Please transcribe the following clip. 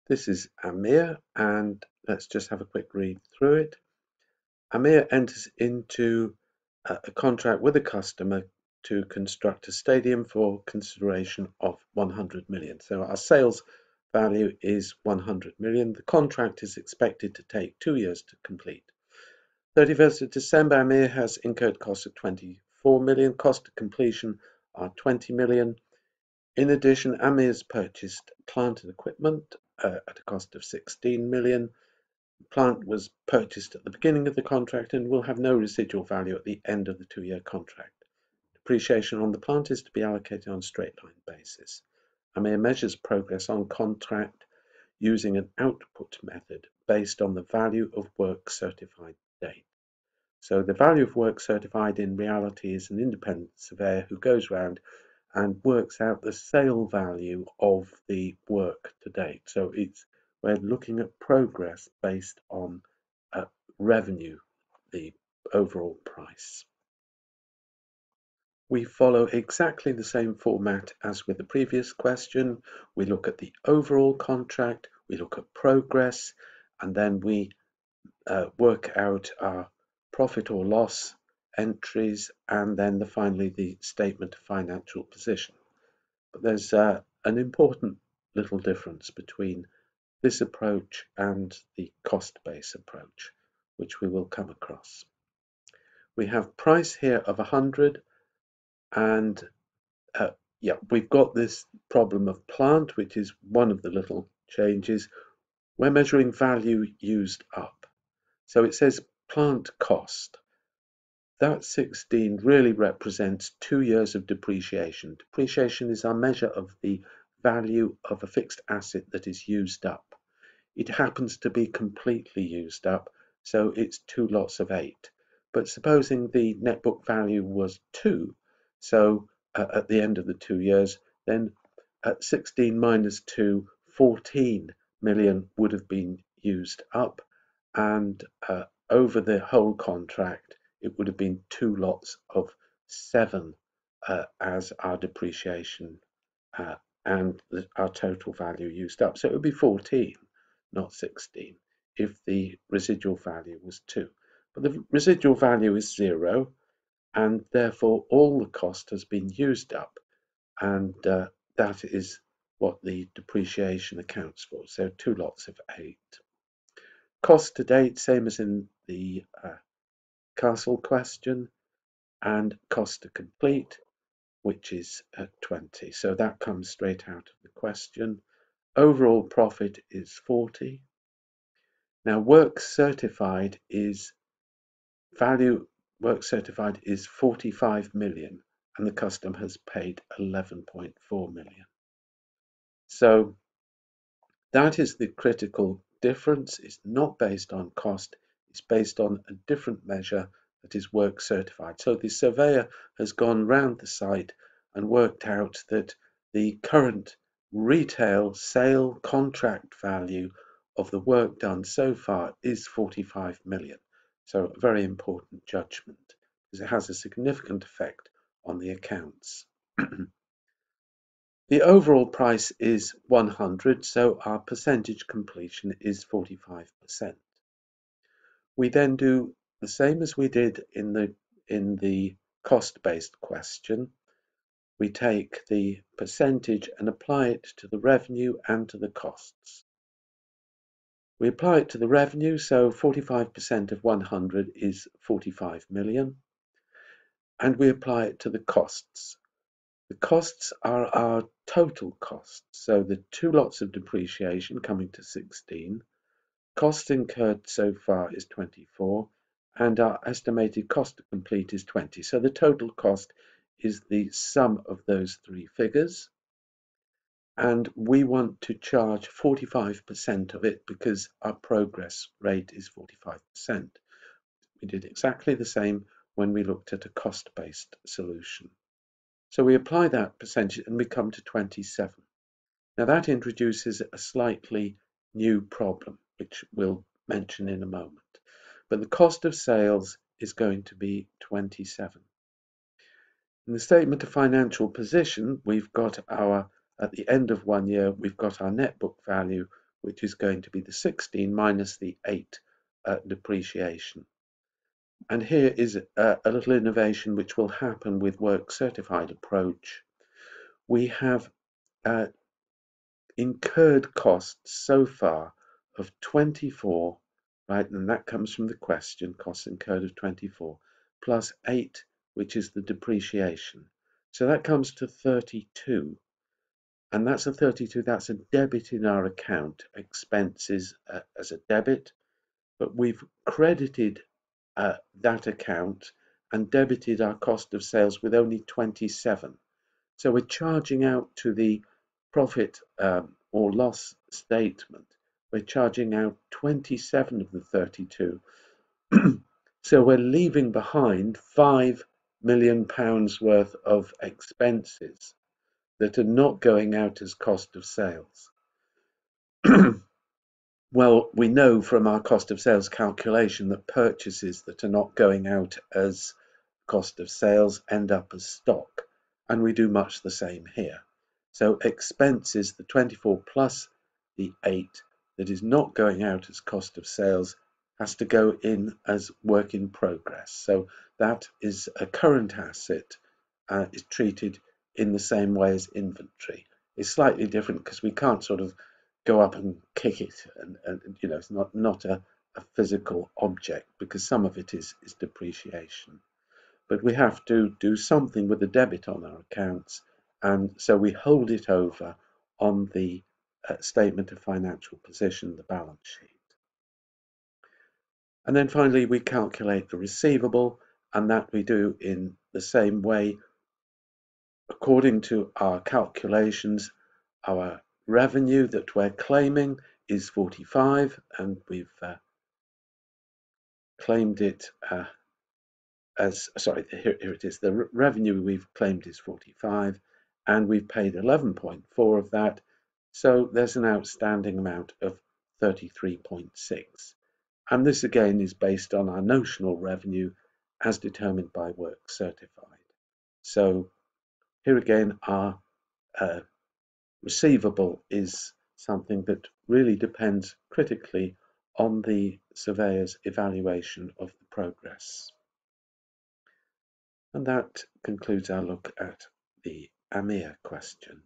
This is Amir, and let's just have a quick read through it. Amir enters into a contract with a customer to construct a stadium for consideration of 100 million. So our sales value is 100 million. The contract is expected to take 2 years to complete. 31st of December, Amir has incurred costs of 24 million. Cost of completion are 20 million. In addition, Amir's purchased plant and equipment at a cost of 16 million. The plant was purchased at the beginning of the contract and will have no residual value at the end of the 2-year contract. Depreciation on the plant is to be allocated on a straight line basis. Amir measures progress on contract using an output method based on the value of work certified date. So the value of work certified in reality is an independent surveyor who goes around and works out the sale value of the work to date. So we're looking at progress based on revenue, the overall price. We follow exactly the same format as with the previous question. We look at the overall contract, we look at progress, and then we work out our profit or loss entries, and then finally the statement of financial position. But there's an important little difference between this approach and the cost-based approach, which we will come across. We have price here of 100, and we've got this problem of plant, which is one of the little changes. We're measuring value used up. So it says plant cost. That 16 really represents 2 years of depreciation. Depreciation is our measure of the value of a fixed asset that is used up. It happens to be completely used up, so it's 2 lots of 8. But supposing the net book value was 2, so at the end of the 2 years, then at 16 minus 2, 14 million would have been used up, and over the whole contract, it would have been 2 lots of 7 as our depreciation and our total value used up. So it would be 14, not 16, if the residual value was 2. But the residual value is 0, and therefore all the cost has been used up, and that is what the depreciation accounts for. So 2 lots of 8. Cost to date, same as in the castle question, and cost to complete, which is 20. So that comes straight out of the question. Overall profit is 40. Now work certified is 45 million, and the customer has paid 11.4 million. So that is the critical difference. It's not based on cost, it's based on a different measure that is work certified. So the surveyor has gone round the site and worked out that the current retail sale contract value of the work done so far is 45 million. So a very important judgment, because it has a significant effect on the accounts. The overall price is 100, so our percentage completion is 45%. We then do the same as we did in the cost-based question. We take the percentage and apply it to the revenue and to the costs. We apply it to the revenue, so 45% of 100 is 45 million, and we apply it to the costs. The costs are our total costs, so the 2 lots of depreciation coming to 16, costs incurred so far is 24, and our estimated cost to complete is 20. So the total cost is the sum of those 3 figures, and we want to charge 45% of it because our progress rate is 45%. We did exactly the same when we looked at a cost-based solution. So we apply that percentage and we come to 27. Now that introduces a slightly new problem, which we'll mention in a moment. But the cost of sales is going to be 27. In the statement of financial position, we've got at the end of 1 year, we've got our net book value, which is going to be the 16 minus the 8 depreciation. And here is a little innovation which will happen with work certified approach. We have incurred costs so far of 24, right, and that comes from the question, costs incurred of 24, plus 8, which is the depreciation. So that comes to 32, and that's a 32, that's a debit in our account, expenses as a debit, but we've credited that account and debited our cost of sales with only 27. So we're charging out to the profit or loss statement, we're charging out 27 of the 32. So we're leaving behind £5 million worth of expenses that are not going out as cost of sales. Well, we know from our cost of sales calculation that purchases that are not going out as cost of sales end up as stock, and we do much the same here. So expenses, the 24 plus the 8 that is not going out as cost of sales, has to go in as work in progress. So that is a current asset, is treated in the same way as inventory. It's slightly different because we can't sort of go up and kick it, and you know, it's not a physical object, because some of it is depreciation. But we have to do something with the debit on our accounts, and so we hold it over on the statement of financial position, the balance sheet. And then finally we calculate the receivable, and that we do in the same way. According to our calculations, our revenue that we're claiming is 45, and we've claimed it as, sorry, here it is, the revenue we've claimed is 45, and we've paid 11.4 of that, so there's an outstanding amount of 33.6. And this again is based on our notional revenue as determined by work certified. So here again, our receivable is something that really depends critically on the surveyor's evaluation of the progress. And that concludes our look at the Amir question.